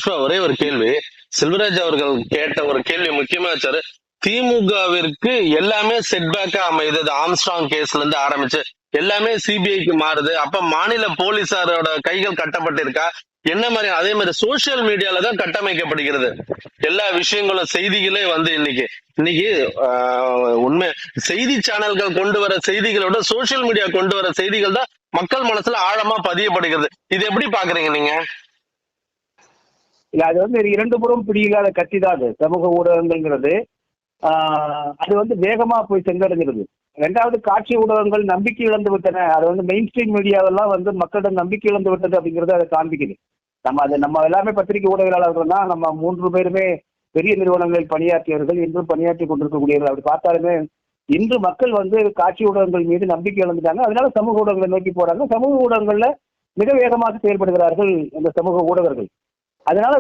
புஷ்பா, ஒரே ஒரு கேள்வி. செல்வராஜ் அவர்கள் கேட்ட ஒரு கேள்வி முக்கியமா வச்சாரு. திமுகவிற்கு எல்லாமே செட்பேக்கா அமையுது. ஆம்ஸ்ட்ராங் கேஸ்ல இருந்து ஆரம்பிச்சு எல்லாமே சிபிஐக்கு மாறுது. அப்ப மாநில போலீசாரோட கைகள் கட்டப்பட்டிருக்கா? என்ன மாதிரி? அதே மாதிரி சோசியல் மீடியால தான் கட்டமைக்கப்படுகிறது எல்லா விஷயங்களும். செய்திகளே இன்னைக்கு இன்னைக்கு உண்மை செய்தி சேனல்கள் கொண்டு வர செய்திகளோட சோசியல் மீடியா கொண்டு வர செய்திகள் தான் மக்கள் மனசுல ஆழமா பதியப்படுகிறது. இது எப்படி பாக்குறீங்க நீங்க? இல்ல, அது இரண்டு புறம் பிடியில்லாத கட்சி தான் அது சமூக ஊடகங்கள்ங்கிறது. அது வேகமா போய் சென்றடைகிறது. ரெண்டாவது, காட்சி ஊடகங்கள் நம்பிக்கை இழந்து விட்டன. அது மெயின் ஸ்ட்ரீம் மீடியாவெல்லாம் மக்களிடம் நம்பிக்கை இழந்து விட்டது அப்படிங்கறத அதை காண்பிக்குது. நம்ம எல்லாமே பத்திரிகை ஊடகங்களாளர்கள் தான். நம்ம 3 பேருமே பெரிய நிறுவனங்களில் பணியாற்றியவர்கள், இன்றும் பணியாற்றி கொண்டிருக்கக்கூடியவர்கள். அப்படி பார்த்தாலுமே இன்று மக்கள் காட்சி ஊடகங்கள் மீது நம்பிக்கை இழந்துட்டாங்க. அதனால சமூக ஊடகங்களை நோக்கி போறாங்க. சமூக ஊடகங்கள்ல மிக வேகமாக செயல்படுகிறார்கள் இந்த சமூக ஊடகர்கள். அதனால